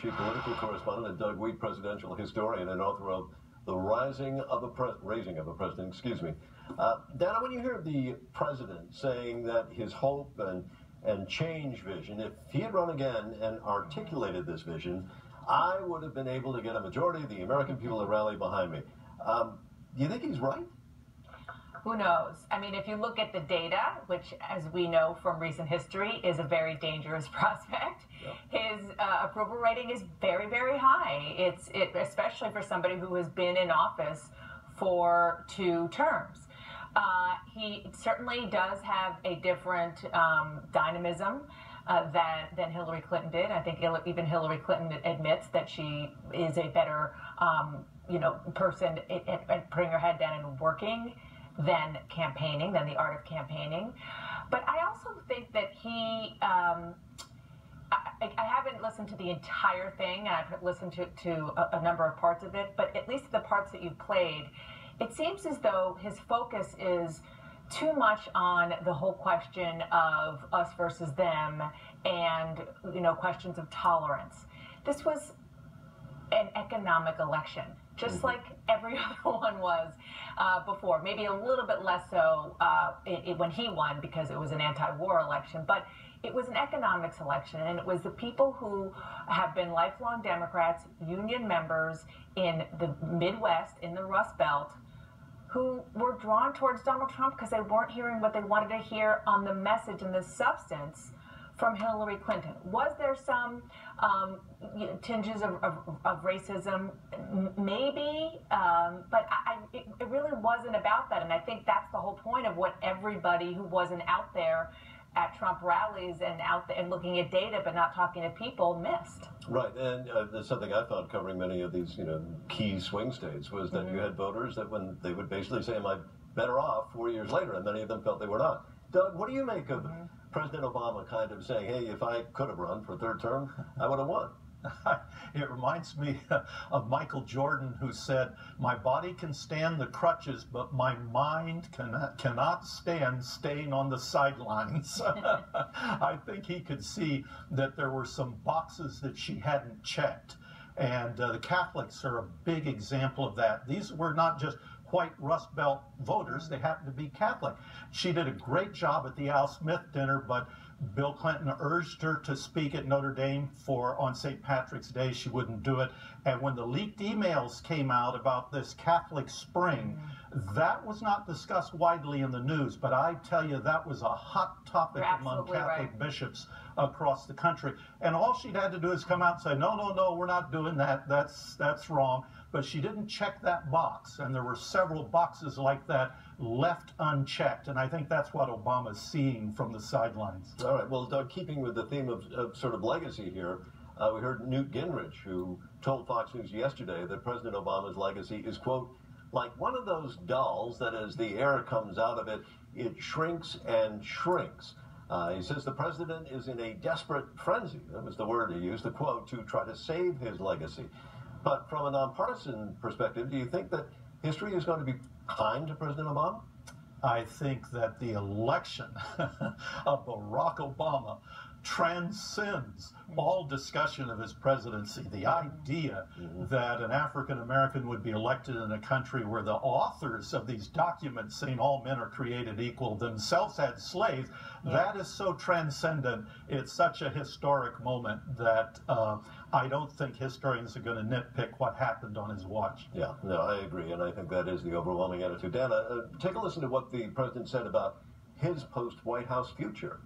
chief political correspondent, and Doug Wead, presidential historian and author of The Raising of a President, excuse me. Dana, when you hear the president saying that his hope and change vision, if he had run again and articulated this vision, I would have been able to get a majority of the American people to rally behind me. Do you think he's right? Who knows? I mean, if you look at the data, which, as we know from recent history, is a very dangerous prospect, his approval rating is very, very high. Especially for somebody who has been in office for 2 terms. He certainly does have a different dynamism than Hillary Clinton did. I think even Hillary Clinton admits that she is a better, person at putting her head down and working than campaigning, than the art of campaigning. But I also think that he, I haven't listened to the entire thing, and I've listened to a number of parts of it, but at least the parts that you've played, it seems as though his focus is too much on the whole question of us versus them and, questions of tolerance. This was an economic election, just like every other one was before. Maybe a little bit less so when he won, because it was an anti-war election, but it was an economics election, and it was the people who have been lifelong Democrats, union members in the Midwest, in the Rust Belt, who were drawn towards Donald Trump because they weren't hearing what they wanted to hear on the message and the substance from Hillary Clinton. Was there some tinges of racism? Maybe, but it really wasn't about that. And I think that's the whole point of what everybody who wasn't out there at Trump rallies and out there and looking at data but not talking to people missed. Right, and there's something I found covering many of these, key swing states was that you had voters that when they would basically say, am I better off 4 years later, and many of them felt they were not. Doug, what do you make of President Obama kind of saying, hey, if I could have run for a 3rd term, I would have won? It reminds me of Michael Jordan, who said, my body can stand the crutches, but my mind cannot stand staying on the sidelines. I think he could see that there were some boxes that she hadn't checked. And the Catholics are a big example of that. These were not just white Rust Belt voters, they happened to be Catholic. She did a great job at the Al Smith dinner, but Bill Clinton urged her to speak at Notre Dame on St. Patrick's Day. She wouldn't do it. And when the leaked emails came out about this Catholic Spring, that was not discussed widely in the news, but I tell you, that was a hot topic among Catholic bishops across the country. And all she'd had to do is come out and say, no, no, no, we're not doing that. That's wrong. But she didn't check that box, and there were several boxes like that left unchecked, and I think that's what Obama's seeing from the sidelines. All right, well, Doug, keeping with the theme of sort of legacy here, we heard Newt Gingrich, who told Fox News yesterday that President Obama's legacy is, quote, like one of those dolls that as the air comes out of it, it shrinks and shrinks. He says the president is in a desperate frenzy, that was the word he used, the quote, to try to save his legacy. But from a nonpartisan perspective, do you think that history is going to be kind to President Obama? I think that the election of Barack Obama transcends all discussion of his presidency. The idea that an African American would be elected in a country where the authors of these documents saying all men are created equal themselves had slaves, that is so transcendent. It's such a historic moment that I don't think historians are going to nitpick what happened on his watch. Yeah, no, I agree, and I think that is the overwhelming attitude. Dana, take a listen to what the president said about his post-White House future.